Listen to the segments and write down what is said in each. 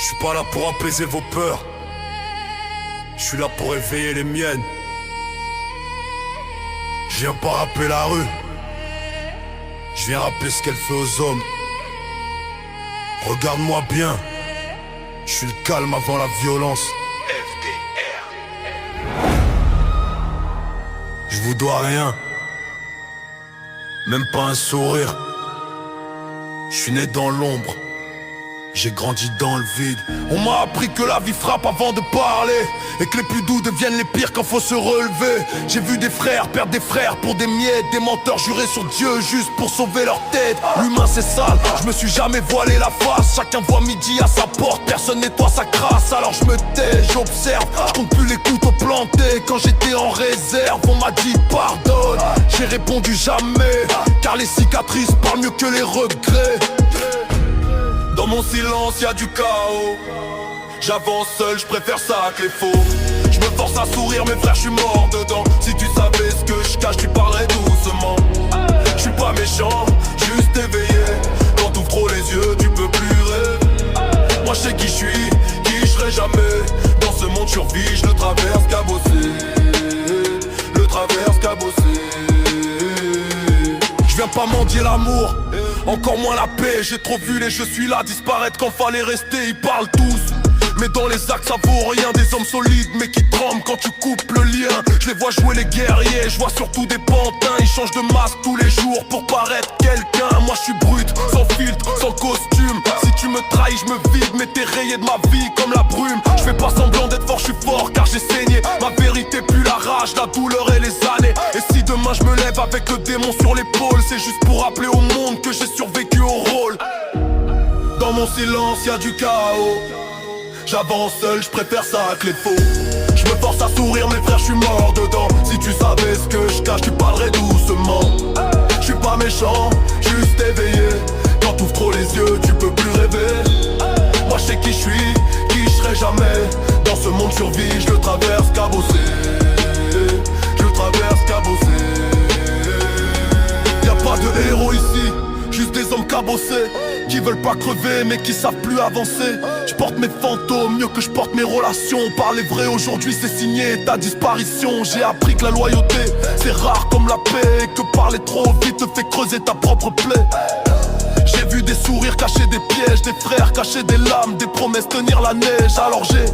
Je suis pas là pour apaiser vos peurs. Je suis là pour éveiller les miennes. Je viens pas rapper la rue. Je viens rappeler ce qu'elle fait aux hommes. Regarde-moi bien. Je suis le calme avant la violence. FDR. Je vous dois rien. Même pas un sourire. Je suis né dans l'ombre. J'ai grandi dans le vide. On m'a appris que la vie frappe avant de parler, et que les plus doux deviennent les pires quand faut se relever. J'ai vu des frères perdre des frères pour des miettes, des menteurs jurer sur Dieu juste pour sauver leur tête. L'humain c'est sale, je me suis jamais voilé la face. Chacun voit midi à sa porte, personne nettoie sa crasse. Alors je me tais, j'observe, je compte plus les couteaux plantés. Quand j'étais en réserve, on m'a dit pardonne. J'ai répondu jamais, car les cicatrices parlent mieux que les regrets. Dans mon silence y'a du chaos. J'avance seul, je préfère ça que les faux. Je me force à sourire, mes frères, je suis mort dedans. Si tu savais ce que je cache, tu parlerais doucement. Je suis pas méchant, juste éveillé. Quand t'ouvres trop les yeux, tu peux plus rêver. Moi je sais qui je suis, qui je serai jamais. Dans ce monde survie, je le traverse cabossé. Le traverse cabossé. Je viens pas mendier l'amour, encore moins la paix. J'ai trop vu les je suis là disparaître quand fallait rester. Ils parlent tous, mais dans les actes ça vaut rien. Des hommes solides mais qui tremblent quand tu coupes le lien. Je les vois jouer les guerriers, je vois surtout des pantins. Ils changent de masque tous les jours pour paraître quelqu'un. Moi je suis brut, sans filtre, sans costume. Si tu me trahis je me vide, mais t'es rayé de ma vie comme la brume. Je fais pas semblant d'être fort, je suis fort car j'ai saigné. Ma vérité pue la rage, la douleur et les années. Et si demain je me lève avec le démon sur l'épaule, c'est juste pour rappeler au monde que j'ai survécu au rôle. Dans mon silence y'a du chaos. J'avance seul, je préfère ça que les faux. Je me force à sourire, mes frères, je suis mort dedans. Si tu savais ce que je cache, tu parlerais doucement. Je suis pas méchant, juste éveillé. Quand t'ouvres trop les yeux, tu peux plus rêver. Moi je sais qui je suis, qui je serai jamais. Dans ce monde survie, je le traverse cabossé. Je le traverse cabossé. Y'a pas de héros ici, juste des hommes cabossés qui veulent pas crever mais qui savent plus avancer. Je porte mes fantômes mieux que je porte mes relations. Parler vrai aujourd'hui c'est signer ta disparition. J'ai appris que la loyauté c'est rare comme la paix, et que parler trop vite te fait creuser ta propre plaie. J'ai vu des sourires cacher des pièges, des frères cacher des lames, des promesses tenir la neige. Alors j'ai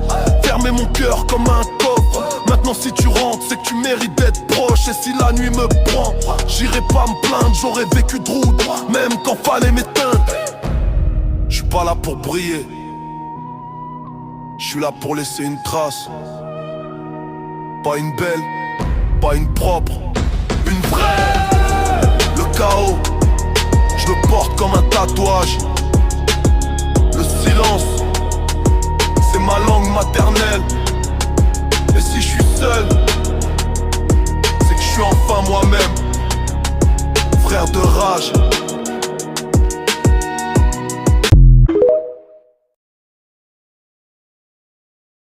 fermé mon cœur comme un coffre. Maintenant si tu rentres c'est que tu mérites d'être proche. Et si la nuit me prend, j'irai pas me plaindre. J'aurais vécu de route, même quand fallait m'éteindre. Je suis pas là pour briller, je suis là pour laisser une trace. Pas une belle, pas une propre, une vraie. Le chaos, je le porte comme un tatouage. Le silence, c'est ma langue maternelle. Et si je suis seul, c'est que je suis enfin moi-même. Frère de rage.